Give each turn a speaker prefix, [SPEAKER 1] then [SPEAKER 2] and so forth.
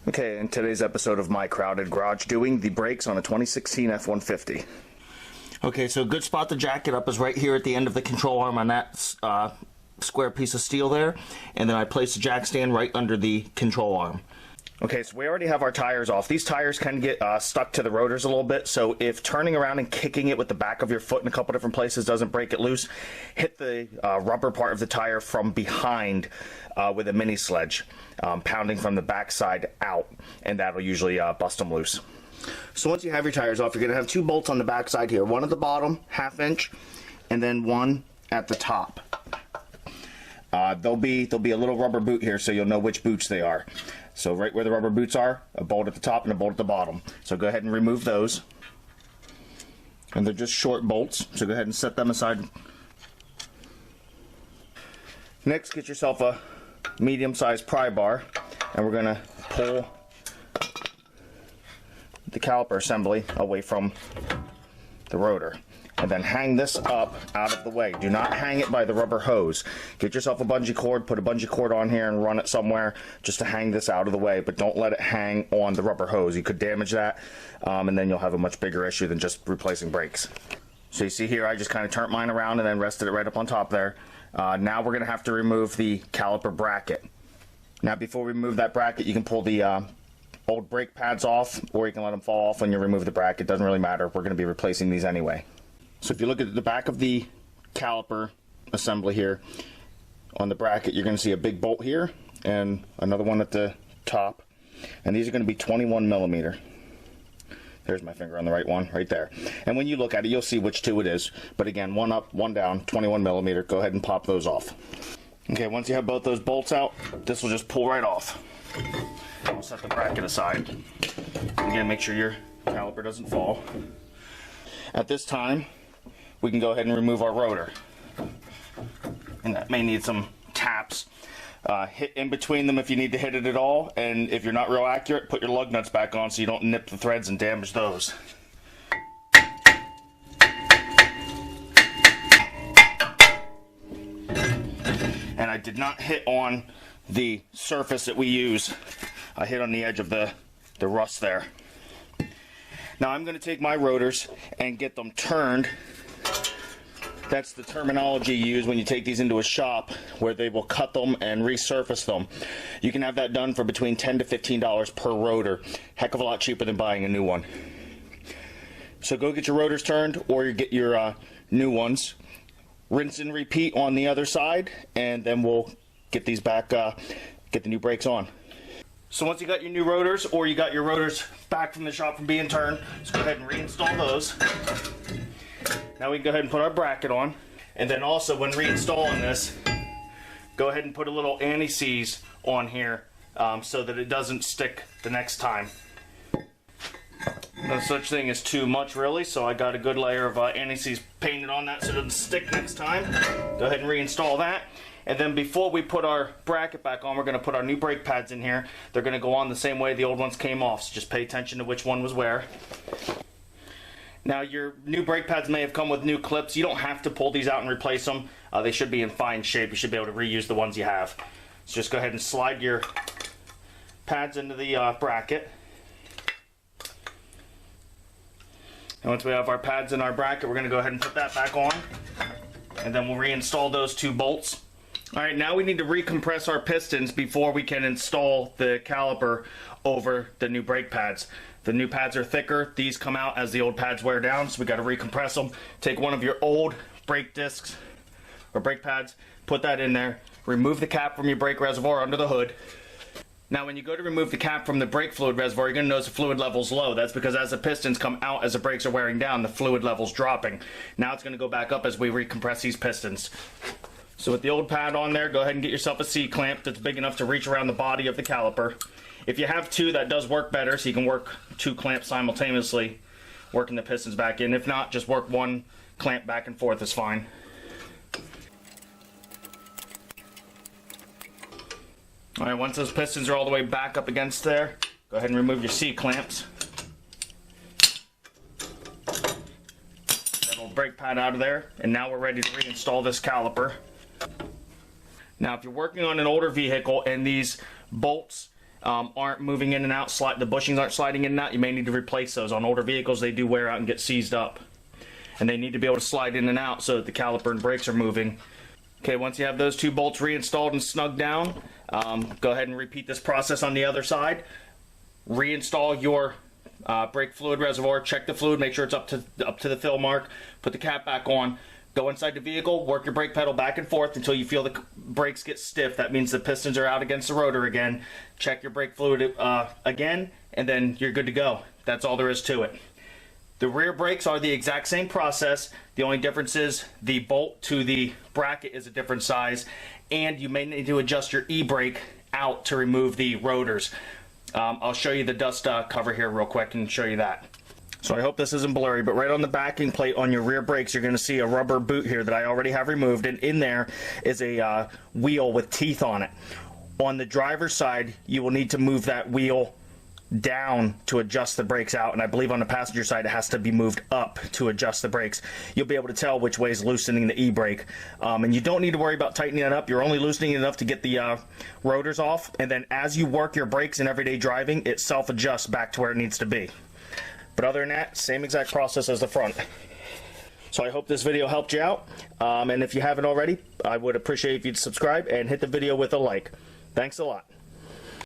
[SPEAKER 1] Okay, in today's episode of My Crowded Garage, doing the brakes on a 2016 F-150. Okay, so a good spot to jack it up is right here at the end of the control arm on that square piece of steel there. And then I place the jack stand right under the control arm. Okay, so we already have our tires off. These tires can get stuck to the rotors a little bit, so if turning around and kicking it with the back of your foot in a couple different places doesn't break it loose, hit the rubber part of the tire from behind with a mini sledge, pounding from the back side out, and that'll usually bust them loose. So once you have your tires off, you're going to have two bolts on the back side here, one at the bottom, 1/2 inch, and then one at the top. There'll be a little rubber boot here so you'll know which boots they are. So right where the rubber boots are, a bolt at the top and a bolt at the bottom. So go ahead and remove those. And they're just short bolts, so go ahead and set them aside. Next, get yourself a medium-sized pry bar, and we're going to pull the caliper assembly away from the rotor. And then hang this up out of the way. Do not hang it by the rubber hose. Get yourself a bungee cord, put a bungee cord on here and run it somewhere just to hang this out of the way, but don't let it hang on the rubber hose. You could damage that, and then you'll have a much bigger issue than just replacing brakes. So you see here, I just kind of turned mine around and then rested it right up on top there. Now we're going to have to remove the caliper bracket. Now before we remove that bracket, you can pull the old brake pads off, or you can let them fall off when you remove the bracket. Doesn't really matter. We're going to be replacing these anyway. So if you look at the back of the caliper assembly here, on the bracket, you're going to see a big bolt here and another one at the top. And these are going to be 21 millimeter. There's my finger on the right one, right there. And when you look at it, you'll see which two it is. But again, one up, one down, 21 millimeter. Go ahead and pop those off. Okay, once you have both those bolts out, this will just pull right off. I'll set the bracket aside. Again, make sure your caliper doesn't fall. At this time, we can go ahead and remove our rotor. And that may need some taps. Hit in between them if you need to hit it at all, and if you're not real accurate, put your lug nuts back on so you don't nip the threads and damage those. And I did not hit on the surface that we use. I hit on the edge of the rust there. Now I'm going to take my rotors and get them turned. That's the terminology you use when you take these into a shop, where they will cut them and resurface them. You can have that done for between $10 to $15 per rotor. Heck of a lot cheaper than buying a new one. So go get your rotors turned, or you get your new ones. Rinse and repeat on the other side, and then we'll get these back, get the new brakes on. So once you got your new rotors, or you got your rotors back from the shop from being turned, let's go ahead and reinstall those. Now we can go ahead and put our bracket on. And then also, when reinstalling this, go ahead and put a little anti-seize on here so that it doesn't stick the next time. No such thing as too much, really, so I got a good layer of anti-seize painted on that so it doesn't stick next time. Go ahead and reinstall that. And then before we put our bracket back on, we're going to put our new brake pads in here. They're going to go on the same way the old ones came off, so just pay attention to which one was where. Now your new brake pads may have come with new clips. You don't have to pull these out and replace them. They should be in fine shape. You should be able to reuse the ones you have. So just go ahead and slide your pads into the bracket. And once we have our pads in our bracket, we're going to go ahead and put that back on. And then we'll reinstall those two bolts. Alright, now we need to recompress our pistons before we can install the caliper over the new brake pads. The new pads are thicker. These come out as the old pads wear down, so we got to recompress them. Take one of your old brake discs or brake pads, put that in there, remove the cap from your brake reservoir under the hood. Now when you go to remove the cap from the brake fluid reservoir, you're going to notice the fluid level's low. That's because as the pistons come out as the brakes are wearing down, the fluid level's dropping. Now it's going to go back up as we recompress these pistons. So with the old pad on there, go ahead and get yourself a C-clamp that's big enough to reach around the body of the caliper. If you have two, that does work better, so you can work two clamps simultaneously, working the pistons back in. If not, just work one clamp back and forth is fine. Alright, once those pistons are all the way back up against there, go ahead and remove your C-clamps. That old brake pad out of there, and now we're ready to reinstall this caliper. Now if you're working on an older vehicle and these bolts aren't moving in and out, the bushings aren't sliding in and out, you may need to replace those. On older vehicles, they do wear out and get seized up. And they need to be able to slide in and out so that the caliper and brakes are moving. Okay, once you have those two bolts reinstalled and snugged down, go ahead and repeat this process on the other side. Reinstall your brake fluid reservoir, check the fluid, make sure it's up to the fill mark, put the cap back on, go inside the vehicle, work your brake pedal back and forth until you feel the brakes get stiff. That means the pistons are out against the rotor again. Check your brake fluid again, and then you're good to go. That's all there is to it. The rear brakes are the exact same process. The only difference is the bolt to the bracket is a different size, and you may need to adjust your e-brake out to remove the rotors. I'll show you the dust cover here real quick and show you that. So I hope this isn't blurry, but right on the backing plate on your rear brakes, you're going to see a rubber boot here that I already have removed, and in there is a wheel with teeth on it. On the driver's side, you will need to move that wheel down to adjust the brakes out, and I believe on the passenger side it has to be moved up to adjust the brakes. You'll be able to tell which way is loosening the e-brake, and you don't need to worry about tightening it up. You're only loosening it enough to get the rotors off, and then as you work your brakes in everyday driving, it self-adjusts back to where it needs to be. But other than that, same exact process as the front. So I hope this video helped you out, and if you haven't already, I would appreciate if you'd subscribe and hit the video with a like. Thanks a lot.